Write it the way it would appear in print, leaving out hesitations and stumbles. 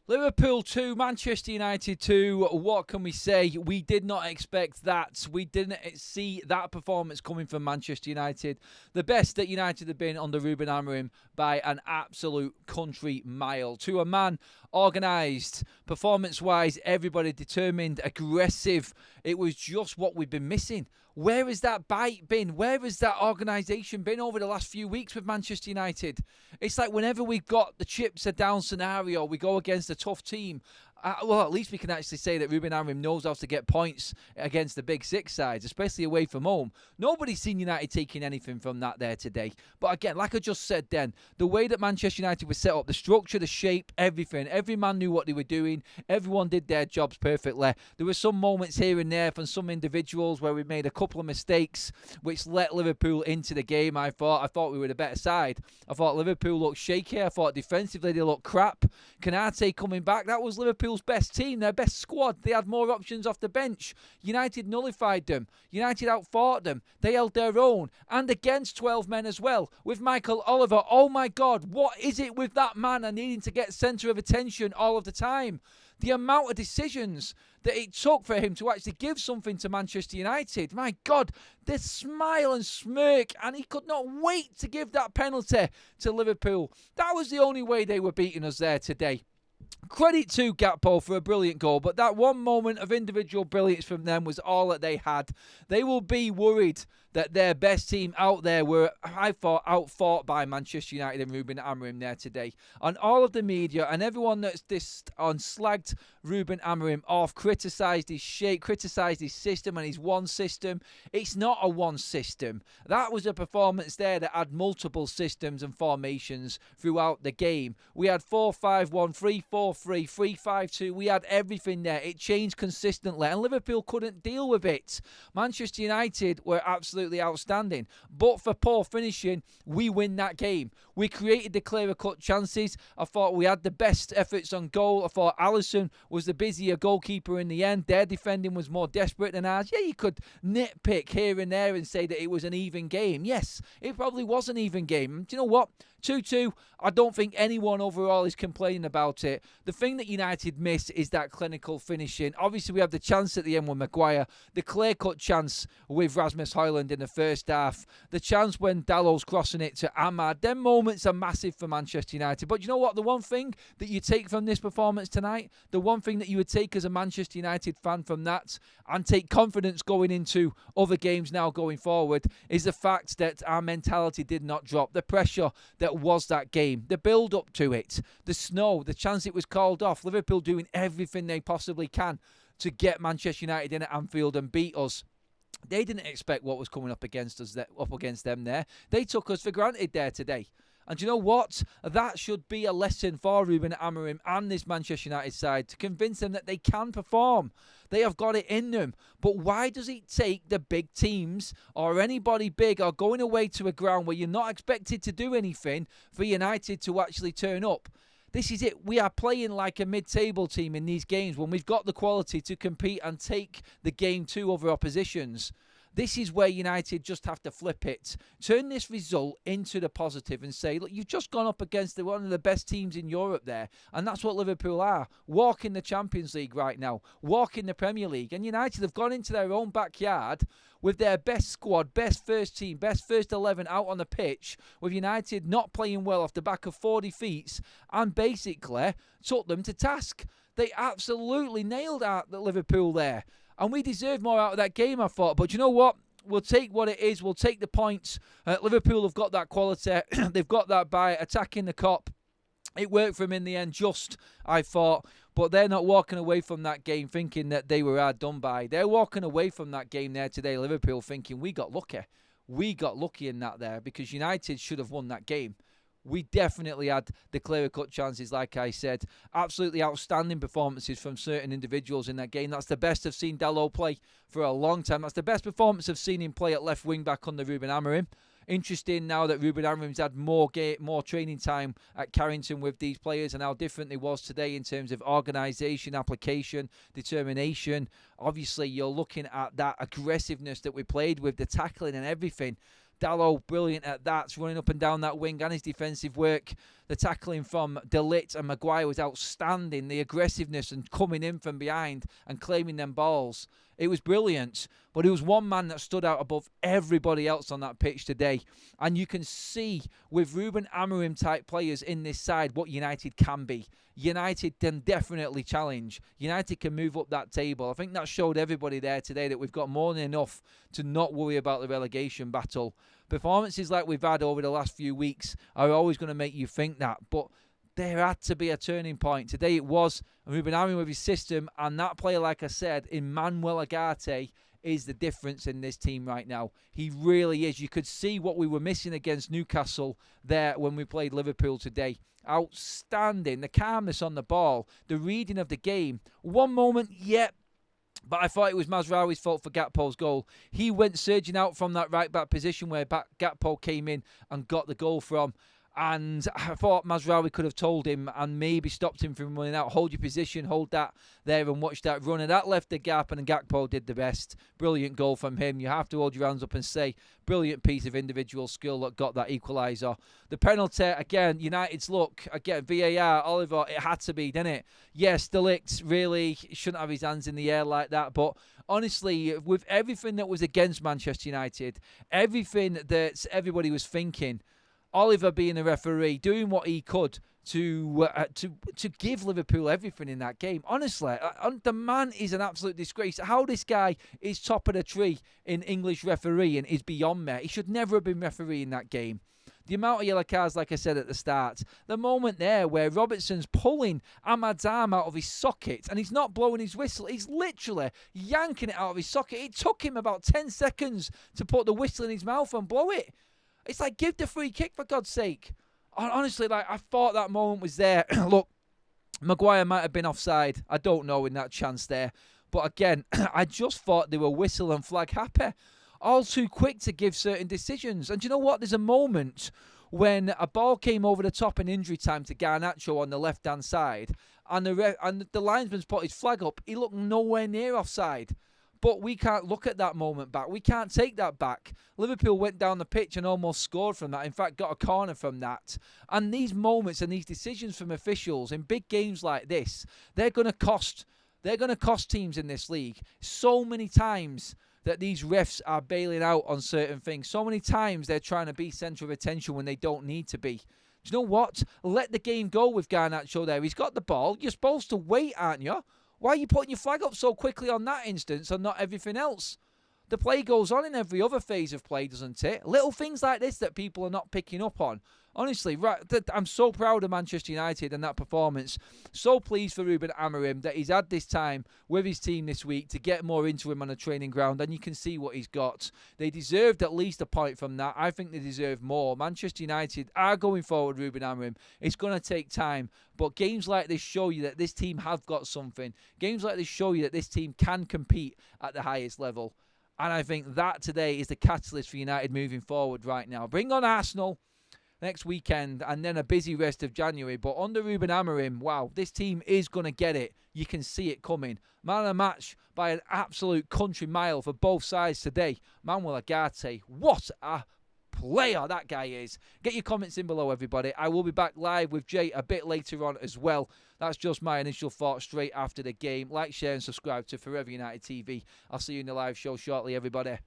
Liverpool 2, Manchester United 2. What can we say? We did not expect that. We didn't see that performance coming from Manchester United. The best that United have been under Ruben Amorim by an absolute country mile. To a man, organised, performance-wise, everybody determined, aggressive. It was just what we've been missing. Where has that bite been? Where has that organisation been over the last few weeks with Manchester United? It's like whenever we've got the chips are down scenario, we go against a tough team. Well, at least we can actually say that Ruben Amorim knows how to get points against the big six sides, especially away from home. Nobody's seen United taking anything from that there today. But again, like I just said then, the way that Manchester United was set up, the structure, the shape, everything, every man knew what they were doing. Everyone did their jobs perfectly. There were some moments here and there from some individuals where we made a couple of mistakes which let Liverpool into the game. I thought we were the better side. I thought Liverpool looked shaky. I thought defensively they looked crap. Canate coming back, that was Liverpool's best team, their best squad. They had more options off the bench. United nullified them. United outfought them. They held their own. And against 12 men as well. With Michael Oliver, oh my God, what is it with that man and needing to get centre of attention all of the time? The amount of decisions that it took for him to actually give something to Manchester United. My God, the smile and smirk, and he could not wait to give that penalty to Liverpool. That was the only way they were beating us there today. Credit to Gakpo for a brilliant goal, but that one moment of individual brilliance from them was all that they had. They will be worried that their best team out there were, I thought, outfought by Manchester United and Ruben Amorim there today. And all of the media and everyone that's slagged Ruben Amorim off, criticised his shape, criticised his system and his one system. It's not a one system. That was a performance there that had multiple systems and formations throughout the game. We had 4-5-1, 3-4-3, 3-5-2. We had everything there. It changed consistently and Liverpool couldn't deal with it. Manchester United were absolutely outstanding, but for poor finishing, we win that game. We created the clearer cut chances. I thought we had the best efforts on goal. I thought Alisson was the busier goalkeeper in the end. Their defending was more desperate than ours. Yeah, you could nitpick here and there and say that it was an even game. Yes, it probably was an even game. Do you know what? 2-2, I don't think anyone overall is complaining about it. The thing that United miss is that clinical finishing. Obviously, we have the chance at the end with Maguire, the clear-cut chance with Rasmus Højlund in the first half, the chance when Dallow's crossing it to Ahmad. Them moments are massive for Manchester United. But you know what? The one thing that you take from this performance tonight, the one thing that you would take as a Manchester United fan from that and take confidence going into other games now going forward is the fact that our mentality did not drop. The pressure that was that game, the build up to it, the snow, the chance it was called off, Liverpool doing everything they possibly can to get Manchester United in at Anfield and beat us. They didn't expect what was coming up against us, up against them there. They took us for granted there today. And you know what? That should be a lesson for Ruben Amorim and this Manchester United side to convince them that they can perform. They have got it in them. But why does it take the big teams or anybody big or going away to a ground where you're not expected to do anything for United to actually turn up? This is it. We are playing like a mid-table team in these games when we've got the quality to compete and take the game to other oppositions. This is where United just have to flip it. Turn this result into the positive and say, look, you've just gone up against one of the best teams in Europe there. And that's what Liverpool are. Walking the Champions League right now. Walking the Premier League. And United have gone into their own backyard with their best squad, best first team, best first 11 out on the pitch, with United not playing well off the back of 4 defeats, and basically took them to task. They absolutely nailed out the Liverpool there. And we deserve more out of that game, I thought. But you know what? We'll take what it is. We'll take the points. Liverpool have got that quality. They've got that by attacking the Kop. It worked for them in the end, just, I thought. But they're not walking away from that game thinking that they were hard done by. They're walking away from that game there today, Liverpool, thinking we got lucky. We got lucky in that there because United should have won that game. We definitely had the clear-cut chances, like I said. Absolutely outstanding performances from certain individuals in that game. That's the best I've seen Dalot play for a long time. That's the best performance I've seen him play at left wing-back under Ruben Amorim. Interesting now that Ruben Amorim's had more training time at Carrington with these players and how different it was today in terms of organisation, application, determination. Obviously, you're looking at that aggressiveness that we played with, the tackling and everything. Dalot, brilliant at that, running up and down that wing, and his defensive work. The tackling from De Ligt and Maguire was outstanding. The aggressiveness and coming in from behind and claiming them balls. It was brilliant. But it was one man that stood out above everybody else on that pitch today. And you can see with Ruben Amorim type players in this side what United can be. United can definitely challenge. United can move up that table. I think that showed everybody there today that we've got more than enough to not worry about the relegation battle. Performances like we've had over the last few weeks are always going to make you think that. But there had to be a turning point. Today it was Ruben Amorim with his system, and that player, like I said, Emmanuel Agate, is the difference in this team right now. He really is. You could see what we were missing against Newcastle there when we played Liverpool today. Outstanding. The calmness on the ball, the reading of the game. One moment, yep. But I thought it was Mazraoui's fault for Gakpo's goal. He went surging out from that right-back position where Gakpo came in and got the goal from. And I thought Mazraoui could have told him and maybe stopped him from running out. Hold your position, hold that there and watch that run. And that left the gap, and Gakpo did the best. Brilliant goal from him. You have to hold your hands up and say, brilliant piece of individual skill that got that equaliser. The penalty, again, United's look. Again, VAR, Oliver, it had to be, didn't it? Yes, De Ligt really shouldn't have his hands in the air like that. But honestly, with everything that was against Manchester United, everything that everybody was thinking, Oliver being a referee, doing what he could to give Liverpool everything in that game. Honestly, the man is an absolute disgrace. How this guy is top of the tree in English refereeing is beyond me. He should never have been refereeing that game. The amount of yellow cards, like I said at the start, the moment there where Robertson's pulling Ahmad's arm out of his socket and he's not blowing his whistle, he's literally yanking it out of his socket. It took him about 10 seconds to put the whistle in his mouth and blow it. It's like, give the free kick for God's sake. Honestly, like, I thought that moment was there. Look, Maguire might have been offside. I don't know in that chance there. But again, I just thought they were whistle and flag happy. All too quick to give certain decisions. And do you know what? There's a moment when a ball came over the top in injury time to Garnacho on the left-hand side, and the linesman's put his flag up. He looked nowhere near offside. But we can't look at that moment back. We can't take that back. Liverpool went down the pitch and almost scored from that. In fact, got a corner from that. And these moments and these decisions from officials in big games like this, they're going to cost teams in this league. So many times that these refs are bailing out on certain things. So many times they're trying to be centre of attention when they don't need to be. Do you know what? Let the game go with Garnacho there. He's got the ball. You're supposed to wait, aren't you? Why are you putting your flag up so quickly on that instance and not everything else? The play goes on in every other phase of play, doesn't it? Little things like this that people are not picking up on. Honestly, right, I'm so proud of Manchester United and that performance. So pleased for Ruben Amorim that he's had this time with his team this week to get more into him on the training ground, and you can see what he's got. They deserved at least a point from that. I think they deserve more. Manchester United are going forward, Ruben Amorim. It's going to take time, but games like this show you that this team have got something. Games like this show you that this team can compete at the highest level. And I think that today is the catalyst for United moving forward right now. Bring on Arsenal next weekend and then a busy rest of January. But under Ruben Amorim, wow, this team is going to get it. You can see it coming. Man of the match by an absolute country mile for both sides today. Manuel Agate, what a player that guy is. Get your comments in below, everybody. I will be back live with Jay a bit later on as well. That's just my initial thoughts straight after the game. Like, share and subscribe to Forever United TV. I'll see you in the live show shortly, everybody.